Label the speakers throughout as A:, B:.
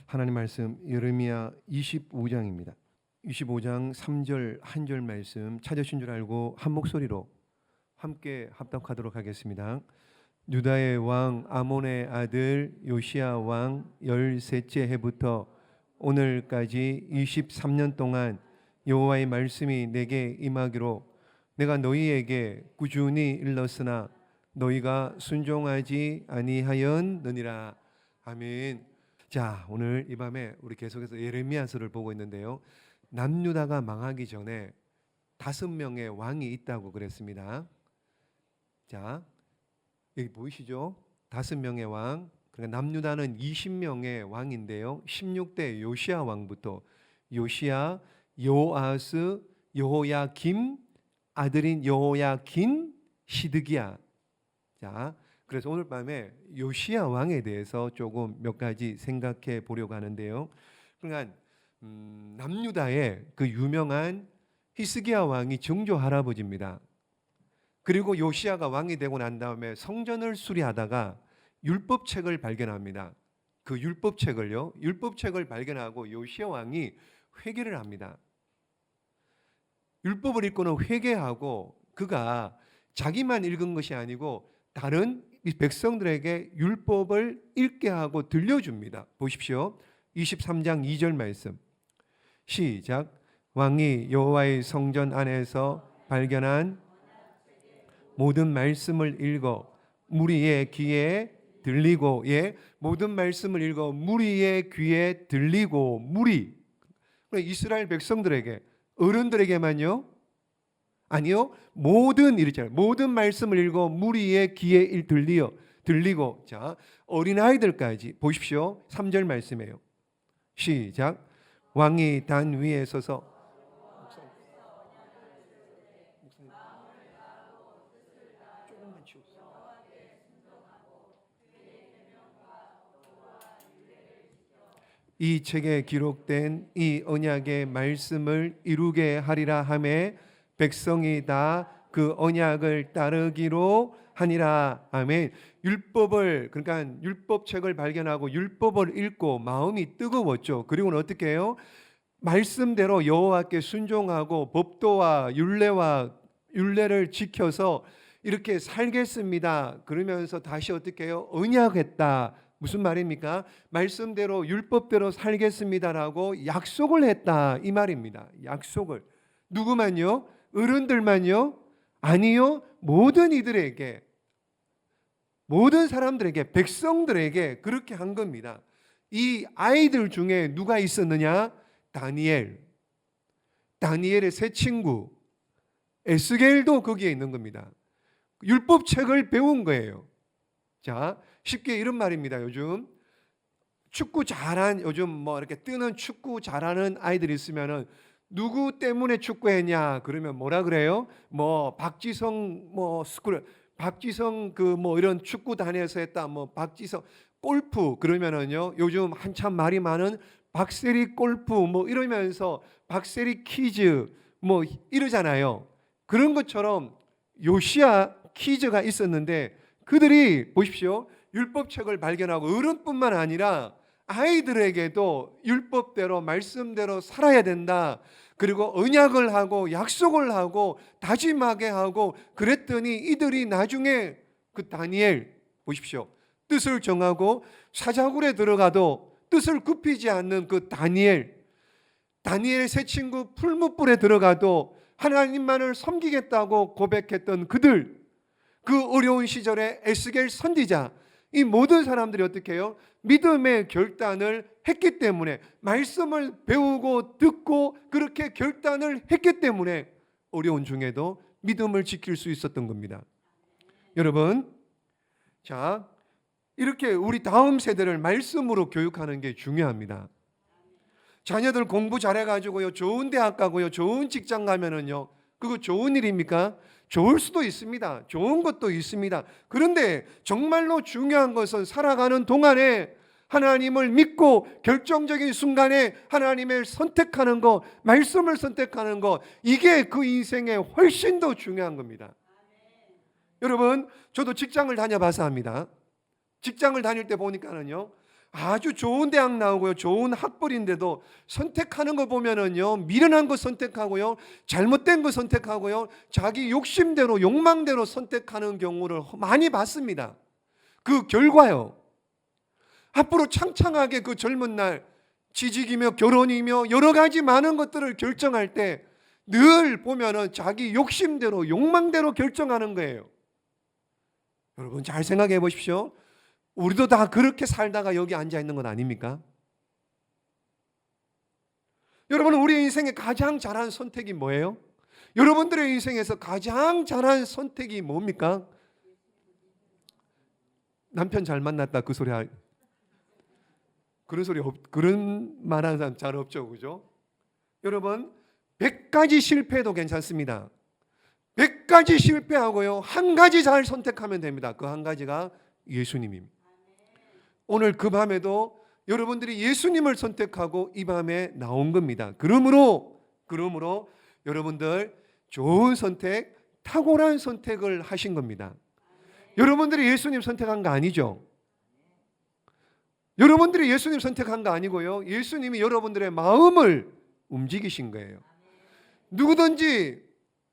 A: 하나님 말씀 예레미야 25장입니다. 25장 3절 한 절 말씀 찾으신 줄 알고 한 목소리로 함께 합독하도록 하겠습니다. 유다의 왕 아몬의 아들 요시야 왕 13째 해부터 오늘까지 23년 동안 여호와의 말씀이 내게 임하기로 내가 너희에게 꾸준히 일렀으나 너희가 순종하지 아니하였느니라. 아멘. 자, 오늘 이 밤에 우리 계속해서 예레미야서를 보고 있는데요. 남유다가 망하기 전에 5명의 왕이 있다고 그랬습니다. 자, 여기 보이시죠? 5명의 왕. 그러니까 남유다는 20명의 왕인데요. 16대 요시야 왕부터 요시야, 요아스, 여호야김, 아들인 여호야긴, 시드기야. 자, 그래서 오늘 밤에 요시야 왕에 대해서 조금 몇 가지 생각해 보려고 하는데요. 그러니까 남유다의 그 유명한 히스기야 왕이 정조 할아버지입니다. 그리고 요시야가 왕이 되고 난 다음에 성전을 수리하다가 율법책을 발견합니다. 그 율법책을 발견하고 요시야 왕이 회개를 합니다. 율법을 읽고는 회개하고 그가 자기만 읽은 것이 아니고 다른 이 백성들에게 율법을 읽게 하고 들려줍니다. 보십시오. 23장 2절 말씀 시작. 왕이 여호와의 성전 안에서 발견한 모든 말씀을 읽어 무리의 귀에 들리고, 모든 말씀을 읽어 무리의 귀에 들리고, 이스라엘 백성들에게, 어른들에게만요? 아니요, 모든 말씀을 읽어 무리의 귀에 들리고. 자, 어린아이들까지 보십시오. 3절 말씀이에요. 시작. 왕이 단 위에 서서 이 책에 기록된 이 언약의 말씀을 이루게 하리라 하매 백성이 다 그 언약을 따르기로 하니라. 아멘. 그러니까 율법책을 발견하고 율법을 읽고 마음이 뜨거웠죠. 그리고는 어떻게 해요? 말씀대로 여호와께 순종하고 법도와 율례를 지켜서 이렇게 살겠습니다. 그러면서 다시 어떻게 해요? 언약했다. 무슨 말입니까? 말씀대로 율법대로 살겠습니다라고 약속을 했다 이 말입니다. 약속을. 누구만요? 어른들만요? 아니요. 모든 사람들에게, 백성들에게 그렇게 한 겁니다. 이 아이들 중에 누가 있었느냐? 다니엘의 세 친구 에스겔도 거기에 있는 겁니다. 율법책을 배운 거예요. 자, 쉽게 이런 말입니다. 요즘 이렇게 뜨는 축구 잘하는 아이들이 있으면은 누구 때문에 축구했냐 그러면 뭐라 그래요? 박지성 이런 축구단에서 했다. 박지성 골프 그러면은요 요즘 한참 말이 많은 박세리 골프 이러면서 박세리 퀴즈 이러잖아요. 그런 것처럼 요시야 퀴즈가 있었는데 그들이 보십시오. 율법책을 발견하고 어른뿐만 아니라 아이들에게도 율법대로 말씀대로 살아야 된다. 그리고 언약을 하고 약속을 하고 다짐하게 하고 그랬더니 이들이 나중에 그 다니엘 보십시오. 뜻을 정하고 사자굴에 들어가도 뜻을 굽히지 않는 그 다니엘의 세 친구 풀무불에 들어가도 하나님만을 섬기겠다고 고백했던 그들, 그 어려운 시절에 에스겔 선지자, 이 모든 사람들이 어떻게 해요? 믿음의 결단을 했기 때문에, 말씀을 배우고 듣고 그렇게 결단을 했기 때문에 어려운 중에도 믿음을 지킬 수 있었던 겁니다. 여러분, 자, 이렇게 우리 다음 세대를 말씀으로 교육하는 게 중요합니다. 자녀들 공부 잘해가지고요 좋은 대학 가고요 좋은 직장 가면은요 그거 좋은 일입니까? 좋을 수도 있습니다. 좋은 것도 있습니다. 그런데 정말로 중요한 것은 살아가는 동안에 하나님을 믿고 결정적인 순간에 하나님을 선택하는 것, 말씀을 선택하는 것, 이게 그 인생에 훨씬 더 중요한 겁니다. 여러분, 저도 직장을 다녀봐서 합니다. 직장을 다닐 때 보니까는요 아주 좋은 대학 나오고요, 좋은 학벌인데도 선택하는 거 보면은요, 미련한 거 선택하고요, 잘못된 거 선택하고요, 자기 욕심대로 욕망대로 선택하는 경우를 많이 봤습니다. 그 결과요, 앞으로 창창하게 그 젊은 날 취직이며 결혼이며 여러 가지 많은 것들을 결정할 때 늘 보면은 자기 욕심대로 욕망대로 결정하는 거예요. 여러분 잘 생각해 보십시오. 우리도 다 그렇게 살다가 여기 앉아 있는 것 아닙니까? 여러분, 우리 인생에 가장 잘한 선택이 뭐예요? 여러분들의 인생에서 가장 잘한 선택이 뭡니까? 남편 잘 만났다 그 소리 그런 소리 그런 말하는 사람 잘 없죠, 그죠? 여러분, 100가지 실패해도 괜찮습니다. 100가지 실패하고요, 한 가지 잘 선택하면 됩니다. 그 한 가지가 예수님입니다. 오늘 그 밤에도 여러분들이 예수님을 선택하고 이 밤에 나온 겁니다. 그러므로 여러분들 좋은 선택, 탁월한 선택을 하신 겁니다. 여러분들이 예수님 선택한 거 아니죠? 여러분들이 예수님 선택한 거 아니고요, 예수님이 여러분들의 마음을 움직이신 거예요. 누구든지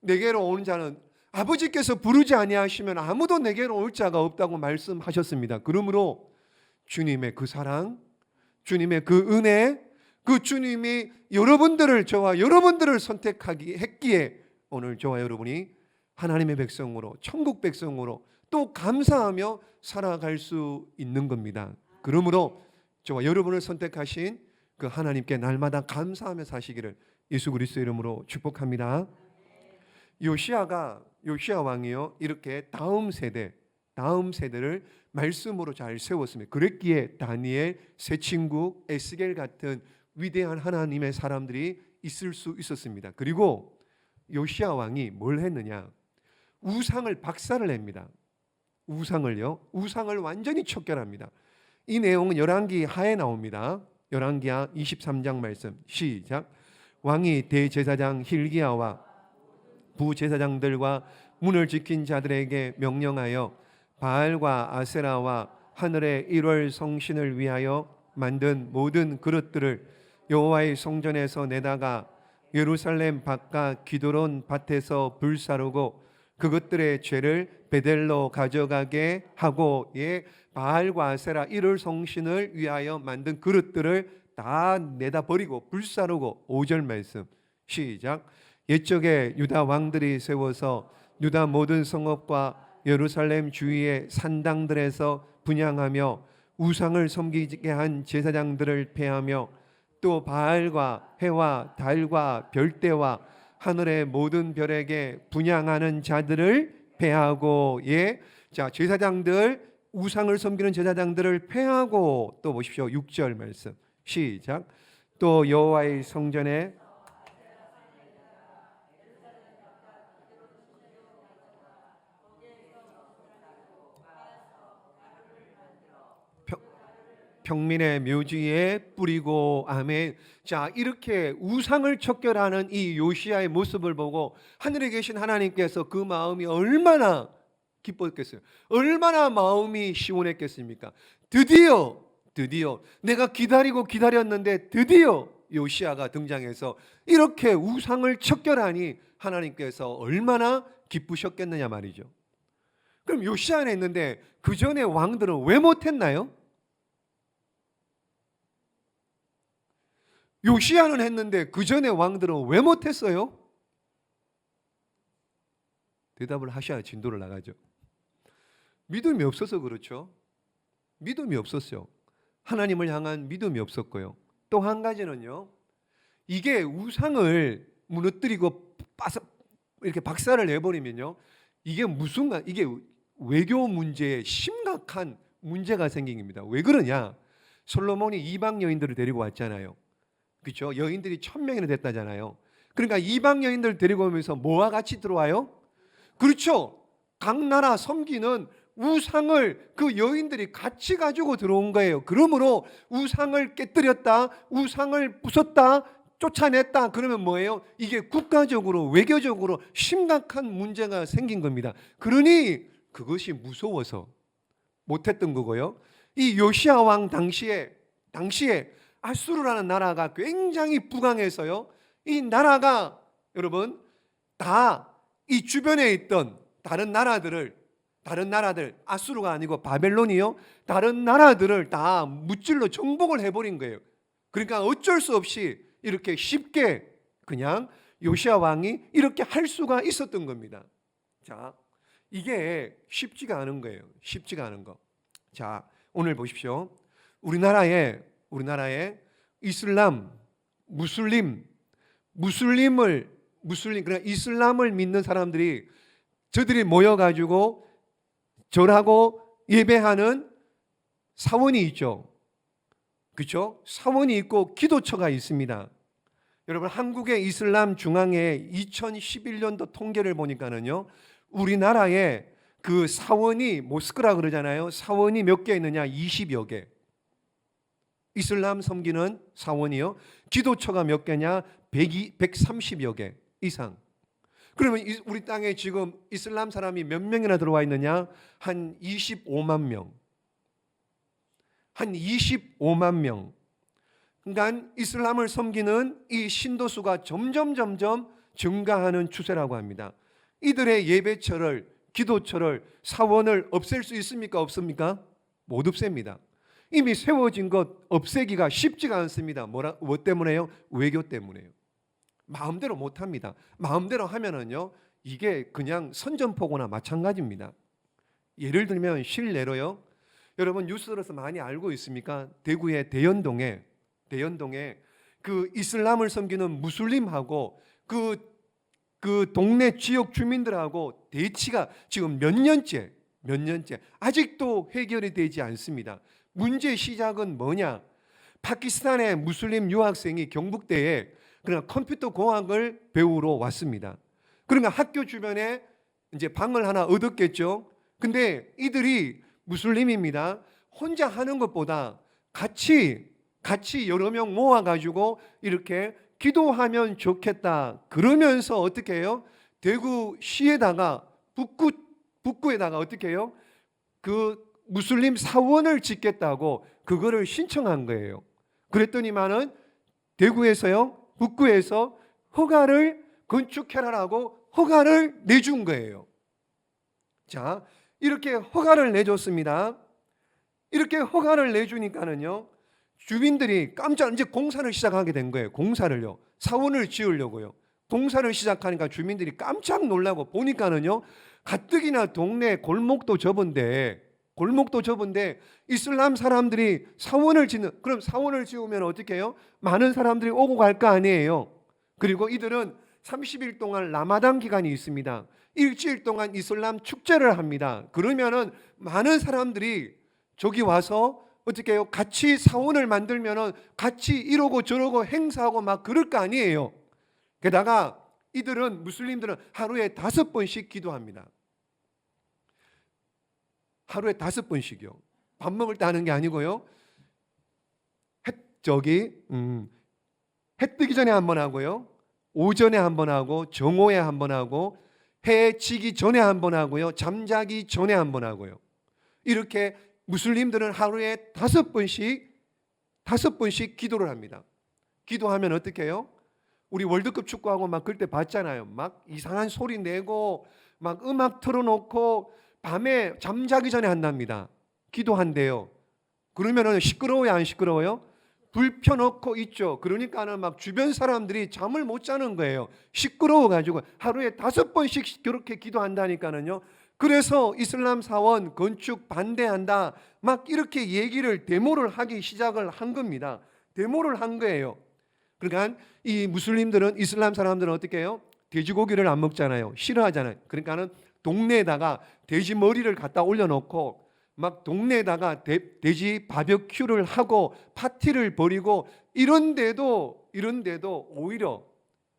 A: 내게로 오는 자는 아버지께서 부르지 아니하시면 아무도 내게로 올 자가 없다고 말씀하셨습니다. 그러므로 주님의 그 사랑, 주님의 그 은혜, 그 주님이 여러분들을, 저와 여러분들을 선택하기 했기에 오늘 저와 여러분이 하나님의 백성으로, 천국 백성으로 또 감사하며 살아갈 수 있는 겁니다. 그러므로 저와 여러분을 선택하신 그 하나님께 날마다 감사하며 사시기를 예수 그리스도 이름으로 축복합니다. 요시야 왕이요, 이렇게 다음 세대를 말씀으로 잘 세웠습니다. 그랬기에 다니엘, 새 친구, 에스겔 같은 위대한 하나님의 사람들이 있을 수 있었습니다. 그리고 요시야 왕이 뭘 했느냐? 우상을 박살을 냅니다. 우상을 완전히 척결합니다. 이 내용은 열왕기 하에 나옵니다. 열왕기하 23장 말씀 시작. 왕이 대제사장 hil기야와 부제사장들과 문을 지킨 자들에게 명령하여 바알과 아세라와 하늘의 1월 성신을 위하여 만든 모든 그릇들을 여호와의 성전에서 내다가 예루살렘 바깥 기드론 밭에서 불사르고 그것들의 죄를 베델로 가져가게 하고, 바알과 아세라 1월 성신을 위하여 만든 그릇들을 다 내다 버리고 불사르고. 5절 말씀 시작. 옛적에 유다 왕들이 세워서 유다 모든 성읍과 예루살렘 주위의 산당들에서 분향하며 우상을 섬기게 한 제사장들을 폐하며 또 바알과 해와 달과 별대와 하늘의 모든 별에게 분향하는 자들을 폐하고. 자, 제사장들, 우상을 섬기는 제사장들을 폐하고. 또 보십시오. 6절 말씀 시작. 또 여호와의 성전에 평민의 묘지에 뿌리고. 아멘. 자, 이렇게 우상을 척결하는 이 요시야의 모습을 보고 하늘에 계신 하나님께서 그 마음이 얼마나 기뻤겠어요? 얼마나 마음이 시원했겠습니까? 드디어 내가 기다렸는데 드디어 요시야가 등장해서 이렇게 우상을 척결하니 하나님께서 얼마나 기쁘셨겠느냐 말이죠. 그럼 요시야는 했는데 그 전에 왕들은 왜 못했나요? 요시야는 했는데 그 전에 왕들은 왜 못했어요? 대답을 하셔야 진도를 나가죠. 믿음이 없어서 그렇죠. 믿음이 없었어요. 하나님을 향한 믿음이 없었고요. 또 한 가지는요, 이게 우상을 무너뜨리고 이렇게 박살을 내버리면요, 이게 외교 문제에 심각한 문제가 생긴 겁니다. 왜 그러냐? 솔로몬이 이방 여인들을 데리고 왔잖아요. 그렇죠? 여인들이 1000명이나 됐다잖아요. 그러니까 이방 여인들 데리고 오면서 뭐와 같이 들어와요? 그렇죠. 각 나라 섬기는 우상을 그 여인들이 같이 가지고 들어온 거예요. 그러므로 우상을 깨뜨렸다, 우상을 부쉈다, 쫓아냈다. 그러면 뭐예요? 이게 국가적으로, 외교적으로 심각한 문제가 생긴 겁니다. 그러니 그것이 무서워서 못했던 거고요. 이 요시야 왕 당시에 아수르라는 나라가 굉장히 부강해서요. 이 나라가 여러분 다 이 주변에 있던 다른 나라들 아수르가 아니고 바벨론이요. 다른 나라들을 다 무찔러 정복을 해버린 거예요. 그러니까 어쩔 수 없이 이렇게 쉽게 그냥 요시야 왕이 이렇게 할 수가 있었던 겁니다. 자, 이게 쉽지가 않은 거예요. 쉽지가 않은 거. 자, 오늘 보십시오. 우리나라에 이슬람, 그러니까 이슬람을 믿는 사람들이 저들이 모여가지고 절하고 예배하는 사원이 있죠. 그렇죠? 사원이 있고 기도처가 있습니다. 여러분 한국의 이슬람 중앙회 2011년도 통계를 보니까는요, 우리나라에 그 사원이 모스크라 그러잖아요. 사원이 몇 개 있느냐? 20여 개. 이슬람 섬기는 사원이요. 기도처가 몇 개냐? 130여 개 이상. 그러면 우리 땅에 지금 이슬람 사람이 몇 명이나 들어와 있느냐? 한 25만 명. 한 25만 명. 그러니까 이슬람을 섬기는 이 신도수가 점점 증가하는 추세라고 합니다. 이들의 예배처를, 기도처를, 사원을 없앨 수 있습니까? 없습니까? 못 없앱니다. 이미 세워진 것 없애기가 쉽지가 않습니다. 뭐 때문에요? 외교 때문에요. 마음대로 못합니다. 마음대로 하면은요, 이게 그냥 선전포고나 마찬가지입니다. 예를 들면 실례로요, 여러분 뉴스로서 많이 알고 있습니까? 대구의 대연동에 그 이슬람을 섬기는 무슬림하고 그 동네 지역 주민들하고 대치가 지금 몇 년째 아직도 해결이 되지 않습니다. 문제의 시작은 뭐냐? 파키스탄의 무슬림 유학생이 경북대에 그러나 컴퓨터 공학을 배우러 왔습니다. 그러니까 학교 주변에 이제 방을 하나 얻었겠죠. 근데 이들이 무슬림입니다. 혼자 하는 것보다 같이 여러 명 모아가지고 이렇게 기도하면 좋겠다. 그러면서 어떻게 해요? 대구시에다가 북구에다가 어떻게 해요? 그 무슬림 사원을 짓겠다고 그거를 신청한 거예요. 그랬더니만은 대구에서요, 북구에서 허가를 건축해라라고 허가를 내준 거예요. 자, 이렇게 허가를 내줬습니다. 이렇게 허가를 내주니까는요, 주민들이 이제 공사를 시작하게 된 거예요. 공사를요, 사원을 지으려고요. 공사를 시작하니까 주민들이 깜짝 놀라고 보니까는요, 가뜩이나 동네 골목도 좁은데 이슬람 사람들이 사원을 짓는, 그럼 사원을 지으면 어떻게 해요? 많은 사람들이 오고 갈 거 아니에요. 그리고 이들은 30일 동안 라마단 기간이 있습니다. 일주일 동안 이슬람 축제를 합니다. 그러면은 많은 사람들이 저기 와서 어떻게 해요? 같이 사원을 만들면은 같이 이러고 저러고 행사하고 막 그럴 거 아니에요. 게다가 무슬림들은 하루에 5번씩 기도합니다. 하루에 5번씩이요. 밥 먹을 때 하는 게 아니고요. 해 뜨기 전에 한 번 하고요. 오전에 한 번 하고, 정오에 한 번 하고, 해 지기 전에 한 번 하고요. 잠자기 전에 한 번 하고요. 이렇게 무슬림들은 하루에 5번씩 기도를 합니다. 기도하면 어떻게 해요? 우리 월드컵 축구하고 막 그럴 때 봤잖아요. 막 이상한 소리 내고 막 음악 틀어놓고 밤에 잠자기 전에 한답니다. 기도한대요. 그러면은 시끄러워요, 안 시끄러워요? 불 펴놓고 있죠. 그러니까는 막 주변 사람들이 잠을 못 자는 거예요. 시끄러워가지고 하루에 5번씩 그렇게 기도한다니까는요. 그래서 이슬람 사원 건축 반대한다, 막 이렇게 데모를 하기 시작을 한 겁니다. 데모를 한 거예요. 그러니까 이 무슬림들은, 이슬람 사람들은 어떻게 해요? 돼지고기를 안 먹잖아요. 싫어하잖아요. 그러니까는 동네에다가 돼지 머리를 갖다 올려놓고 막 동네에다가 돼지 바베큐를 하고 파티를 벌이고 이런데도 오히려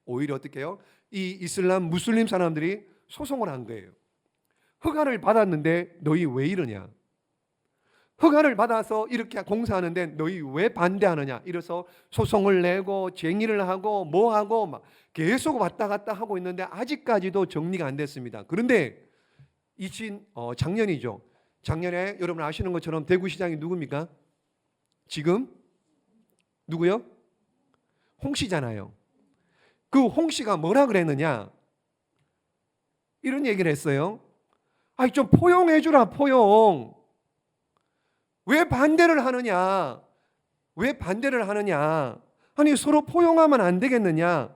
A: 어떻게 해요? 이 이슬람 무슬림 사람들이 소송을 한 거예요. 허가를 받았는데 너희 왜 이러냐? 허가를 받아서 이렇게 공사하는데 너희 왜 반대하느냐? 이래서 소송을 내고 쟁의를 하고 뭐하고 막 계속 왔다 갔다 하고 있는데 아직까지도 정리가 안 됐습니다. 그런데 작년이죠. 작년에 여러분 아시는 것처럼 대구시장이 누굽니까? 지금 누구요? 홍씨잖아요. 그 홍씨가 뭐라 그랬느냐? 이런 얘기를 했어요. 아이 좀 포용해 주라, 포용. 왜 반대를 하느냐? 왜 반대를 하느냐? 아니 서로 포용하면 안 되겠느냐?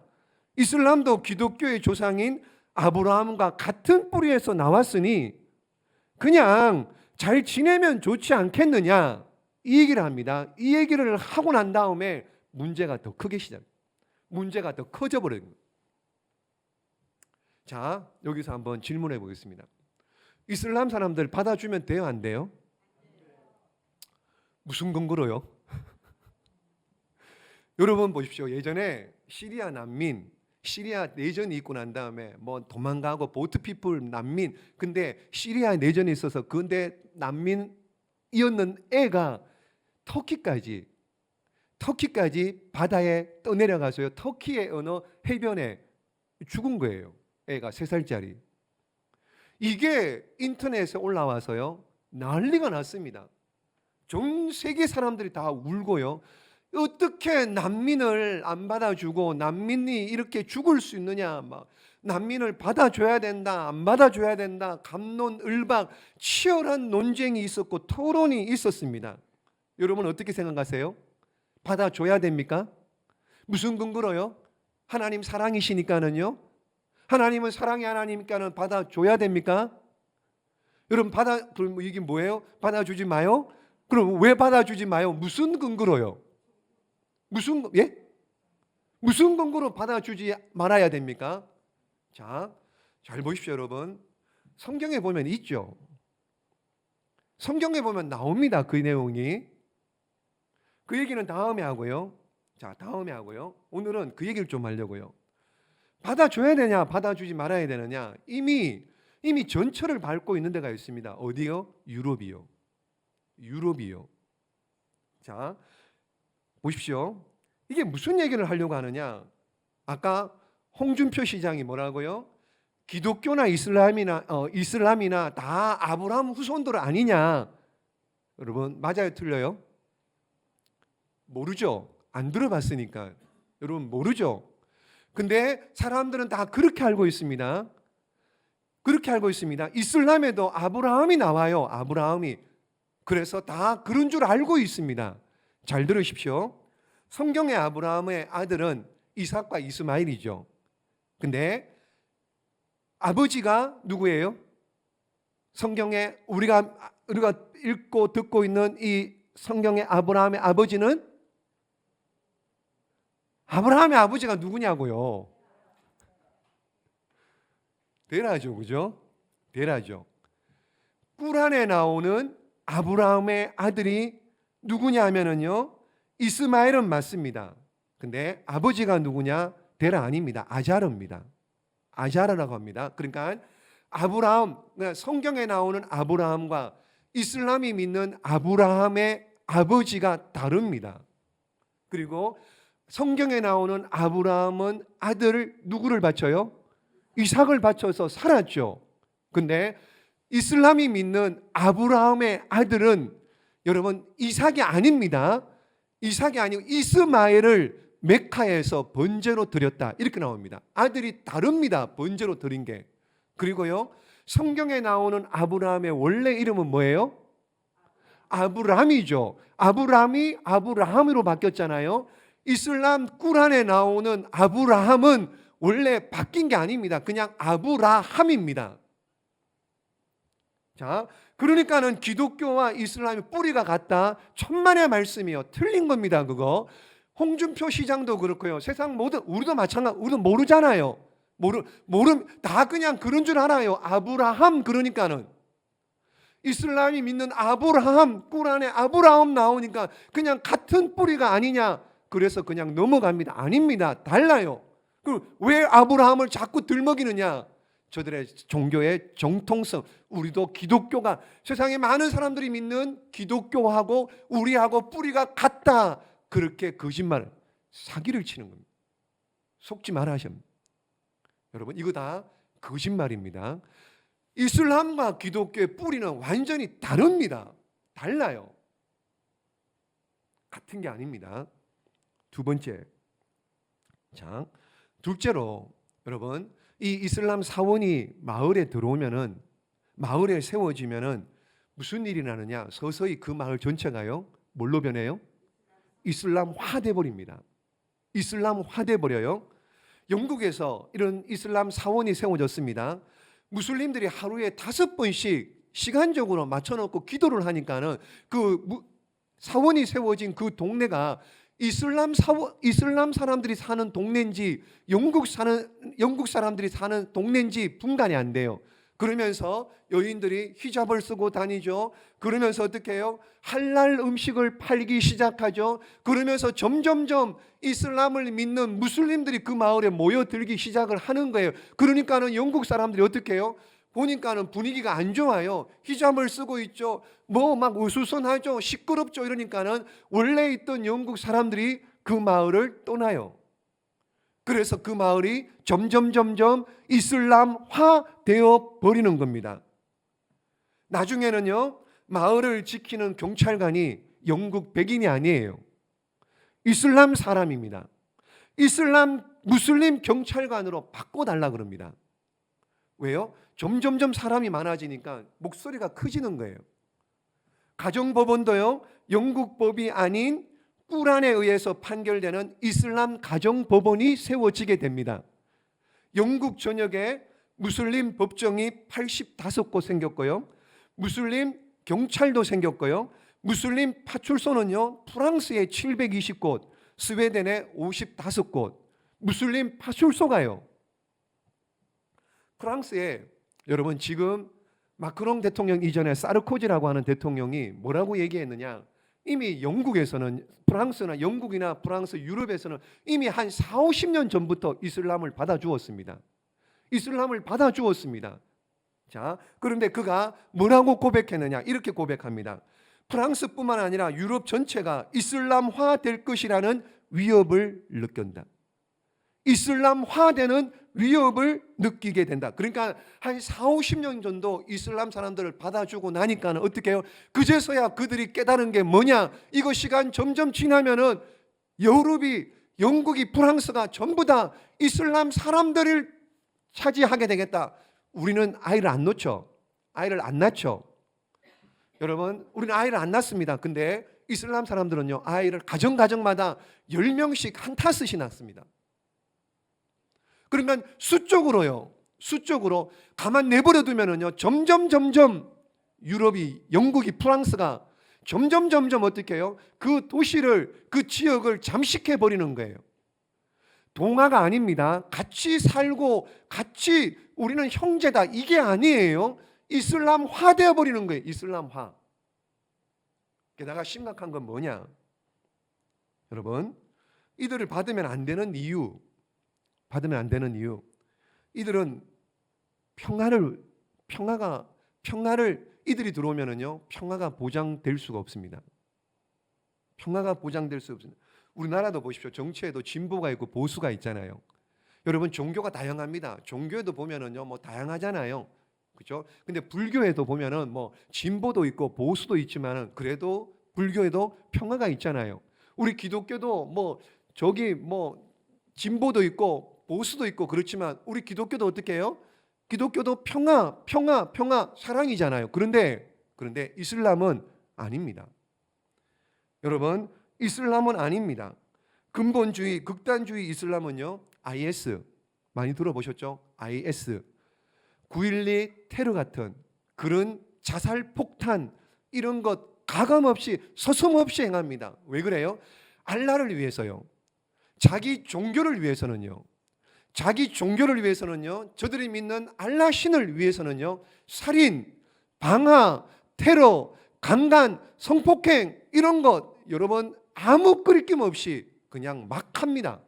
A: 이슬람도 기독교의 조상인 아브라함과 같은 뿌리에서 나왔으니 그냥 잘 지내면 좋지 않겠느냐? 이 얘기를 합니다. 이 얘기를 하고 난 다음에 문제가 더 크게 문제가 더 커져 버린 거예요. 자, 여기서 한번 질문해 보겠습니다. 이슬람 사람들 받아주면 돼요, 안 돼요? 무슨 근거로요? 여러분 보십시오. 예전에 시리아 난민, 시리아 내전이 있고 난 다음에 뭐 도망가고 보트피플 난민, 근데 시리아 내전이 있어서 근데 난민이었는 애가 터키까지 바다에 떠내려가서요. 터키의 어느 해변에 죽은 거예요. 애가 3살짜리. 이게 인터넷에 올라와서요. 난리가 났습니다. 전 세계 사람들이 다 울고요. 어떻게 난민을 안 받아주고 난민이 이렇게 죽을 수 있느냐. 막 난민을 받아줘야 된다, 안 받아줘야 된다. 갑론을박 치열한 논쟁이 있었고 토론이 있었습니다. 여러분 어떻게 생각하세요? 받아줘야 됩니까? 무슨 근거로요? 하나님 사랑이시니까는요. 하나님은 사랑의 하나님이니까는 받아줘야 됩니까? 여러분 그럼 이게 뭐예요? 받아주지 마요? 그럼 왜 받아주지 마요? 무슨 근거로요? 무슨 근거로 받아주지 말아야 됩니까? 자, 잘 보십시오, 여러분. 성경에 보면 있죠. 성경에 보면 나옵니다, 그 내용이. 그 얘기는 다음에 하고요. 자, 다음에 하고요. 오늘은 그 얘기를 좀 하려고요. 받아줘야 되냐, 받아주지 말아야 되느냐. 이미 전철을 밟고 있는 데가 있습니다. 어디요? 유럽이요. 자, 보십시오. 이게 무슨 얘기를 하려고 하느냐? 아까 홍준표 시장이 뭐라고요? 기독교나 이슬람이나 다 아브라함 후손들 아니냐? 여러분 맞아요, 틀려요? 모르죠. 안 들어봤으니까. 여러분 모르죠. 근데 사람들은 다 그렇게 알고 있습니다. 그렇게 알고 있습니다. 이슬람에도 아브라함이 나와요. 아브라함이. 그래서 다 그런 줄 알고 있습니다. 잘 들으십시오. 성경의 아브라함의 아들은 이삭과 이스마엘이죠. 근데 아버지가 누구예요? 성경에 우리가 읽고 듣고 있는 이 성경의 아브라함의 아버지는 아브라함의 아버지가 누구냐고요? 데라죠, 그죠? 데라죠. 꾸란에 나오는 아브라함의 아들이 누구냐면은요, 이스마엘은 맞습니다. 근데 아버지가 누구냐? 데라 아닙니다. 아자르입니다. 아자르라고 합니다. 그러니까 아브라함, 성경에 나오는 아브라함과 이슬람이 믿는 아브라함의 아버지가 다릅니다. 그리고 성경에 나오는 아브라함은 아들을 누구를 바쳐요? 이삭을 바쳐서 살았죠. 근데 이슬람이 믿는 아브라함의 아들은 여러분 이삭이 아닙니다. 이삭이 아니고 이스마엘을 메카에서 번제로 드렸다. 이렇게 나옵니다. 아들이 다릅니다. 번제로 드린 게. 그리고요, 성경에 나오는 아브라함의 원래 이름은 뭐예요? 아브람이죠. 아브람이 아브라함으로 바뀌었잖아요. 이슬람 꾸란에 나오는 아브라함은 원래 바뀐 게 아닙니다. 그냥 아브라함입니다. 자, 그러니까는 기독교와 이슬람의 뿌리가 같다. 천만의 말씀이요. 틀린 겁니다, 그거. 홍준표 시장도 그렇고요. 세상 모든 우리도 마찬가지. 우리도 모르잖아요. 다 그냥 그런 줄 알아요. 아브라함 그러니까는 이슬람이 믿는 아브라함, 꾸란에 아브라함 나오니까 그냥 같은 뿌리가 아니냐. 그래서 그냥 넘어갑니다. 아닙니다. 달라요. 왜 아브라함을 자꾸 들먹이느냐? 저들의 종교의 정통성. 우리도 기독교가 세상에 많은 사람들이 믿는 기독교하고 우리하고 뿌리가 같다. 그렇게 거짓말, 사기를 치는 겁니다. 속지 말아 하십니다. 여러분 이거 다 거짓말입니다. 이슬람과 기독교의 뿌리는 완전히 다릅니다. 달라요. 같은 게 아닙니다. 두 번째, 자, 둘째로 여러분, 이 이슬람 사원이 마을에 들어오면은, 마을에 세워지면은 무슨 일이 나느냐? 서서히 그 마을 전체가요, 뭘로 변해요? 이슬람화 돼 버립니다. 이슬람화 돼 버려요. 영국에서 이런 이슬람 사원이 세워졌습니다. 무슬림들이 하루에 5번씩 시간적으로 맞춰놓고 기도를 하니까는 그 사원이 세워진 그 동네가 이슬람 사람들이 사는 동네인지 영국 사람들이 사는 동네인지 분간이 안 돼요. 그러면서 여인들이 히잡을 쓰고 다니죠. 그러면서 어떻게 해요? 할랄 음식을 팔기 시작하죠. 그러면서 점점점 이슬람을 믿는 무슬림들이 그 마을에 모여들기 시작을 하는 거예요. 그러니까는 영국 사람들이 어떻게 해요? 보니까는 분위기가 안 좋아요. 히잡을 쓰고 있죠. 뭐 막 우수선하죠. 시끄럽죠. 이러니까는 원래 있던 영국 사람들이 그 마을을 떠나요. 그래서 그 마을이 점점 이슬람화 되어 버리는 겁니다. 나중에는요, 마을을 지키는 경찰관이 영국 백인이 아니에요. 이슬람 사람입니다. 무슬림 경찰관으로 바꿔달라 그럽니다. 왜요? 점점 사람이 많아지니까 목소리가 커지는 거예요. 가정법원도요, 영국 법이 아닌 꾸란에 의해서 판결되는 이슬람 가정법원이 세워지게 됩니다. 영국 전역에 무슬림 법정이 85곳 생겼고요, 무슬림 경찰도 생겼고요, 무슬림 파출소는요, 프랑스에 720곳, 스웨덴에 55곳, 무슬림 파출소가요. 프랑스에 여러분 지금 마크롱 대통령 이전에 사르코지라고 하는 대통령이 뭐라고 얘기했느냐? 이미 영국에서는, 프랑스나 영국이나 프랑스, 유럽에서는 이미 한 40-50년 전부터 이슬람을 받아주었습니다. 이슬람을 받아주었습니다. 자, 그런데 그가 뭐라고 고백했느냐? 이렇게 고백합니다. 프랑스뿐만 아니라 유럽 전체가 이슬람화 될 것이라는 위협을 느낀다. 이슬람화되는 위협을 느끼게 된다. 그러니까 한 40-50년 정도 이슬람 사람들을 받아주고 나니까는 어떻게 해요? 그제서야 그들이 깨달은 게 뭐냐? 이거 시간 점점 지나면은 유럽이, 영국이, 프랑스가 전부 다 이슬람 사람들을 차지하게 되겠다. 우리는 아이를 안 놓죠. 아이를 안 낳죠. 여러분, 우리는 아이를 안 낳습니다. 근데 이슬람 사람들은요, 아이를 가정마다 10명씩 한 타씩 낳습니다. 그러니까 수적으로 가만 내버려 두면은요, 점점 유럽이, 영국이, 프랑스가 점점 어떻게 해요? 그 도시를, 그 지역을 잠식해 버리는 거예요. 동화가 아닙니다. 같이 살고 같이 우리는 형제다, 이게 아니에요. 이슬람화 되어 버리는 거예요. 이슬람화. 게다가 심각한 건 뭐냐? 여러분, 이들을 받으면 안 되는 이유, 이들은 평화를 이들이 들어오면은요, 평화가 보장될 수가 없습니다. 평화가 보장될 수 없습니다. 우리나라도 보십시오. 정치에도 진보가 있고 보수가 있잖아요. 여러분, 종교가 다양합니다. 종교에도 보면은요, 뭐 다양하잖아요. 그렇죠? 근데 불교에도 보면은 뭐 진보도 있고 보수도 있지만은 그래도 불교에도 평화가 있잖아요. 우리 기독교도 뭐 진보도 있고 보수도 있고 그렇지만 우리 기독교도 어떻게 해요? 기독교도 평화, 사랑이잖아요. 그런데 이슬람은 아닙니다. 여러분, 이슬람은 아닙니다. 근본주의, 극단주의 이슬람은요, IS 많이 들어보셨죠? IS, 9.12 테러 같은 그런 자살 폭탄, 이런 것 가감없이 서슴없이 행합니다. 왜 그래요? 알라를 위해서요. 자기 종교를 위해서는요. 저들이 믿는 알라 신을 위해서는요, 살인, 방화, 테러, 강간, 성폭행, 이런 것 여러분 아무 끄리낌 없이 그냥 막 합니다.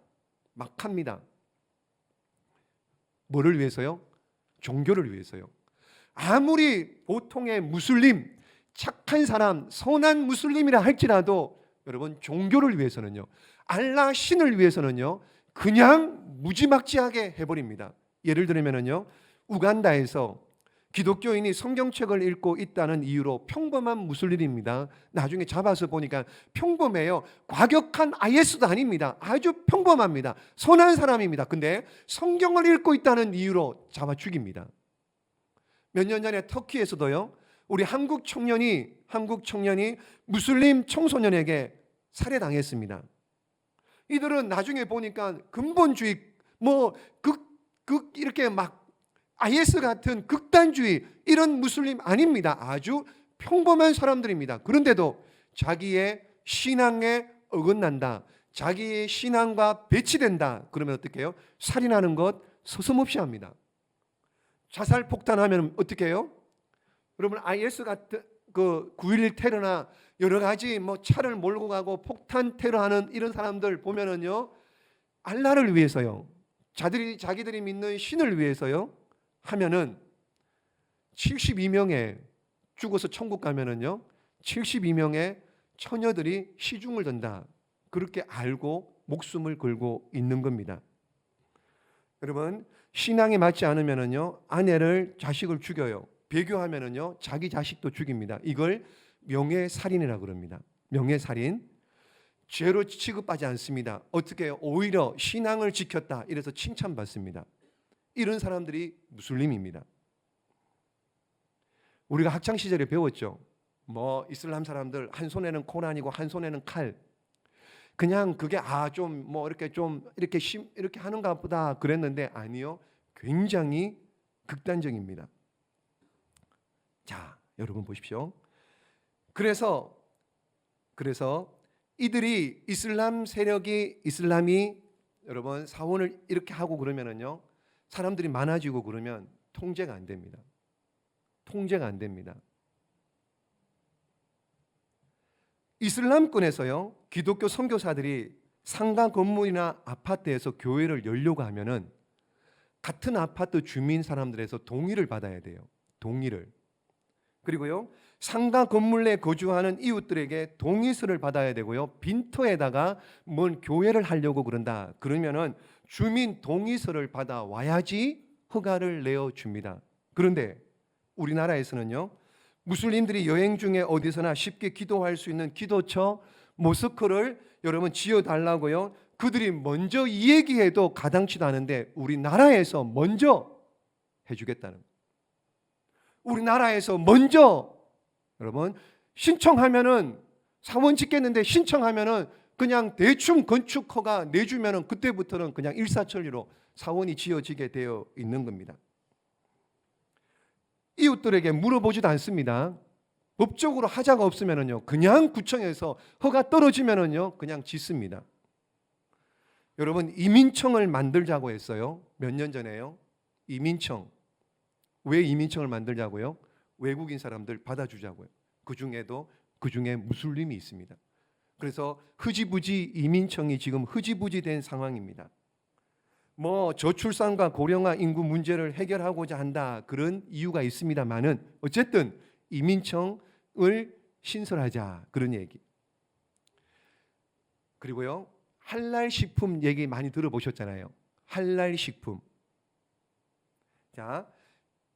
A: 뭐를 위해서요? 종교를 위해서요. 아무리 보통의 무슬림, 착한 사람, 선한 무슬림이라 할지라도 여러분 종교를 위해서는요, 알라 신을 위해서는요, 그냥 무지막지하게 해버립니다. 예를 들면은요, 우간다에서 기독교인이 성경책을 읽고 있다는 이유로 평범한 무슬림입니다. 나중에 잡아서 보니까 평범해요. 과격한 IS도 아닙니다. 아주 평범합니다. 선한 사람입니다. 근데 성경을 읽고 있다는 이유로 잡아 죽입니다. 몇 년 전에 터키에서도요, 우리 한국 청년이 무슬림 청소년에게 살해당했습니다. 이들은 나중에 보니까 근본주의, 이렇게 막 IS 같은 극단주의 이런 무슬림 아닙니다. 아주 평범한 사람들입니다. 그런데도 자기의 신앙에 어긋난다, 자기의 신앙과 배치된다, 그러면 어떻게 해요? 살인하는 것 서슴없이 합니다. 자살 폭탄하면 어떻게 해요? 여러분, IS 같은 그 9.11 테러나 여러 가지 차를 몰고 가고 폭탄 테러하는 이런 사람들 보면은요, 알라를 위해서요, 자기들이 믿는 신을 위해서요 하면은 72명의 죽어서 천국 가면은요 72명의 처녀들이 시중을 든다, 그렇게 알고 목숨을 걸고 있는 겁니다. 여러분, 신앙에 맞지 않으면은요 아내를, 자식을 죽여요. 배교하면은요 자기 자식도 죽입니다. 이걸 명예살인이라고 그럽니다. 명예살인. 죄로 취급하지 않습니다. 어떻게 해요? 오히려 신앙을 지켰다 이래서 칭찬받습니다. 이런 사람들이 무슬림입니다. 우리가 학창 시절에 배웠죠. 이슬람 사람들 한 손에는 코란이고 한 손에는 칼. 그냥 그게 이렇게 하는가 보다 그랬는데 아니요. 굉장히 극단적입니다. 자, 여러분 보십시오. 그래서 이들이 이슬람이 여러분 사원을 이렇게 하고 그러면은요, 사람들이 많아지고 그러면 통제가 안 됩니다. 통제가 안 됩니다. 이슬람권에서요, 기독교 선교사들이 상가 건물이나 아파트에서 교회를 열려고 하면은 같은 아파트 주민 사람들에서 동의를 받아야 돼요. 동의를. 그리고요, 상가 건물 내 거주하는 이웃들에게 동의서를 받아야 되고요, 빈터에다가 뭔 교회를 하려고 그런다 그러면은 주민 동의서를 받아 와야지 허가를 내어 줍니다. 그런데 우리나라에서는요, 무슬림들이 여행 중에 어디서나 쉽게 기도할 수 있는 기도처, 모스크를 여러분 지어달라고요, 그들이 먼저 이 얘기해도 가당치도 않은데 우리나라에서 먼저 해주겠다는 거예요. 우리나라에서 먼저 여러분 신청하면은 사원 짓겠는데 신청하면은 그냥 대충 건축 허가 내주면은 그때부터는 그냥 일사천리로 사원이 지어지게 되어 있는 겁니다. 이웃들에게 물어보지도 않습니다. 법적으로 하자가 없으면은요, 그냥 구청에서 허가 떨어지면은요, 그냥 짓습니다. 여러분, 이민청을 만들자고 했어요. 몇 년 전에요. 이민청. 왜 이민청을 만들자고요? 외국인 사람들 받아주자고요. 그중에 무슬림이 있습니다. 그래서 흐지부지 이민청이 지금 흐지부지 된 상황입니다. 저출산과 고령화 인구 문제를 해결하고자 한다, 그런 이유가 있습니다만은 어쨌든 이민청을 신설하자, 그런 얘기. 그리고요, 할랄 식품 얘기 많이 들어보셨잖아요. 할랄 식품. 자,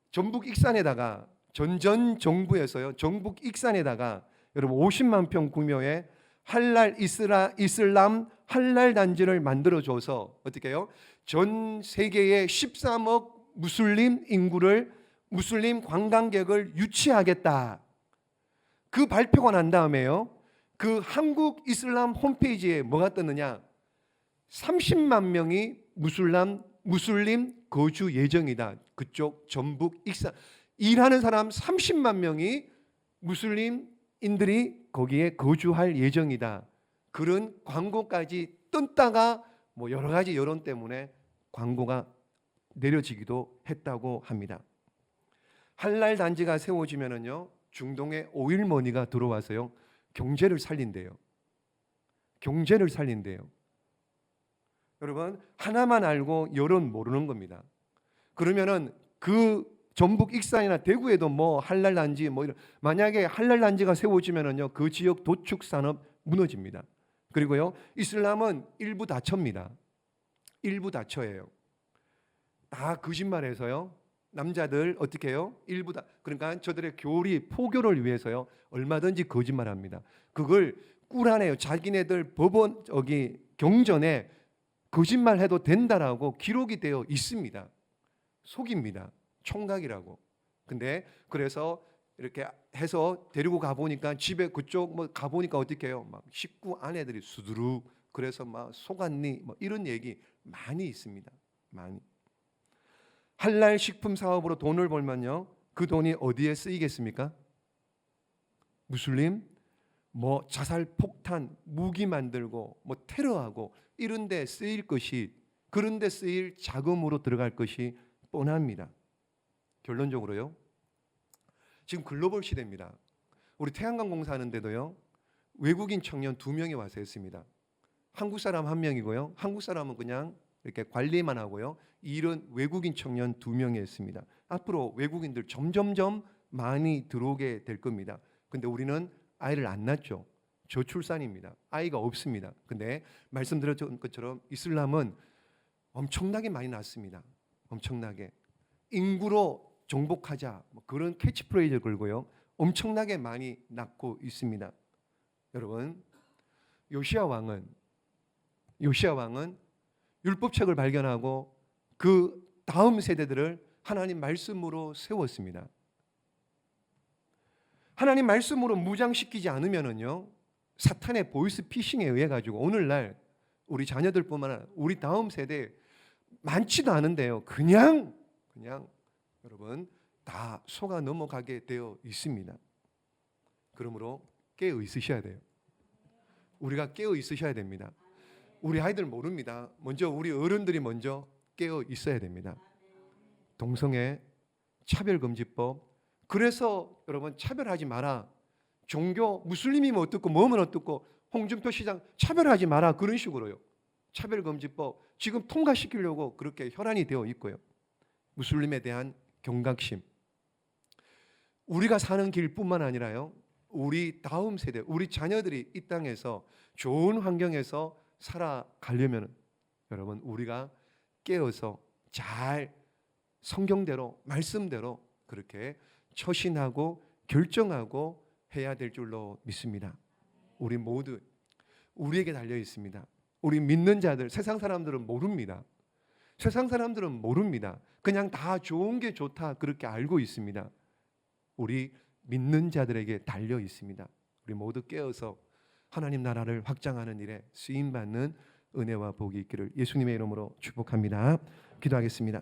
A: 전북 익산에다가 전 정부에서요, 전북 익산에다가 여러분 50만 평 규모의 할랄 이슬람 할랄 단지를 만들어줘서 어떻게 해요? 전 세계의 13억 무슬림 인구를, 무슬림 관광객을 유치하겠다. 그 발표가 난 다음에요, 그 한국 이슬람 홈페이지에 뭐가 떴느냐? 30만 명이 무슬림 거주 예정이다. 그쪽 전북 익산 일하는 사람 30만 명이 무슬림인들이 거기에 거주할 예정이다. 그런 광고까지 뜬다가 여러 가지 여론 때문에 광고가 내려지기도 했다고 합니다. 할랄 단지가 세워지면은요, 중동의 오일머니가 들어와서요, 경제를 살린대요. 경제를 살린대요. 여러분, 하나만 알고 여론 모르는 겁니다. 그러면은 그 전북 익산이나 대구에도 할랄 단지 만약에 할랄 단지가 세워지면은요, 그 지역 도축 산업 무너집니다. 그리고요, 이슬람은 일부 다처입니다. 일부 다처예요. 다 거짓말해서요, 남자들 어떻게 해요? 일부 다. 그러니까 저들의 교리, 포교를 위해서요. 얼마든지 거짓말합니다. 그걸 꿀하네요. 자기네들 법원 경전에 거짓말해도 된다라고 기록이 되어 있습니다. 속입니다. 총각이라고. 근데 그래서 이렇게 해서 데리고 가보니까 집에 그쪽 뭐 가보니까 어떻게 해요? 막 식구 아내들이 수두룩 그래서 막 속았니? 뭐 이런 얘기 많이 있습니다. 많이. 할랄 식품 사업으로 돈을 벌면요. 그 돈이 어디에 쓰이겠습니까? 무슬림 뭐 자살 폭탄 무기 만들고 뭐 테러하고 이런 데 쓰일 것이 그런 데 쓰일 자금으로 들어갈 것이 뻔합니다. 결론적으로요. 지금 글로벌 시대입니다. 우리 태양광 공사하는데도요. 외국인 청년 2명이 와서 했습니다. 한국 사람 1명이고요. 한국 사람은 그냥 이렇게 관리만 하고요. 일은 외국인 청년 2명이 했습니다. 앞으로 외국인들 점점점 많이 들어오게 될 겁니다. 근데 우리는 아이를 안 낳죠. 저출산입니다. 아이가 없습니다. 근데 말씀드렸던 것처럼 이슬람은 엄청나게 많이 낳습니다. 엄청나게. 인구로 정복하자 뭐 그런 캐치프레이즈를 걸고요. 엄청나게 많이 낳고 있습니다. 여러분, 요시야 왕은 율법책을 발견하고 그 다음 세대들을 하나님 말씀으로 세웠습니다. 하나님 말씀으로 무장시키지 않으면은요 사탄의 보이스 피싱에 의해 가지고 오늘날 우리 자녀들뿐만 아니라 우리 다음 세대 많지도 않은데요 그냥 여러분 다 속아 넘어가게 되어 있습니다. 그러므로 깨어 있으셔야 돼요. 우리가 깨어 있으셔야 됩니다. 우리 아이들 모릅니다. 먼저 우리 어른들이 먼저 깨어 있어야 됩니다. 동성애 차별금지법. 그래서 여러분 차별하지 마라. 종교 무슬림이면 어떻고 뭐면 어떻고 홍준표 시장 차별하지 마라 그런 식으로요. 차별금지법 지금 통과시키려고 그렇게 혈안이 되어 있고요. 무슬림에 대한 경각심. 우리가 사는 길뿐만 아니라요. 우리 다음 세대, 우리 자녀들이 이 땅에서 좋은 환경에서 살아가려면 여러분 우리가 깨어서 잘 성경대로 말씀대로 그렇게 처신하고 결정하고 해야 될 줄로 믿습니다. 우리 모두 우리에게 달려 있습니다. 우리 믿는 자들 세상 사람들은 모릅니다. 세상 사람들은 모릅니다. 그냥 다 좋은 게 좋다 그렇게 알고 있습니다. 우리 믿는 자들에게 달려 있습니다. 우리 모두 깨어서 하나님 나라를 확장하는 일에 쓰임받는 은혜와 복이 있기를 예수님의 이름으로 축복합니다. 기도하겠습니다.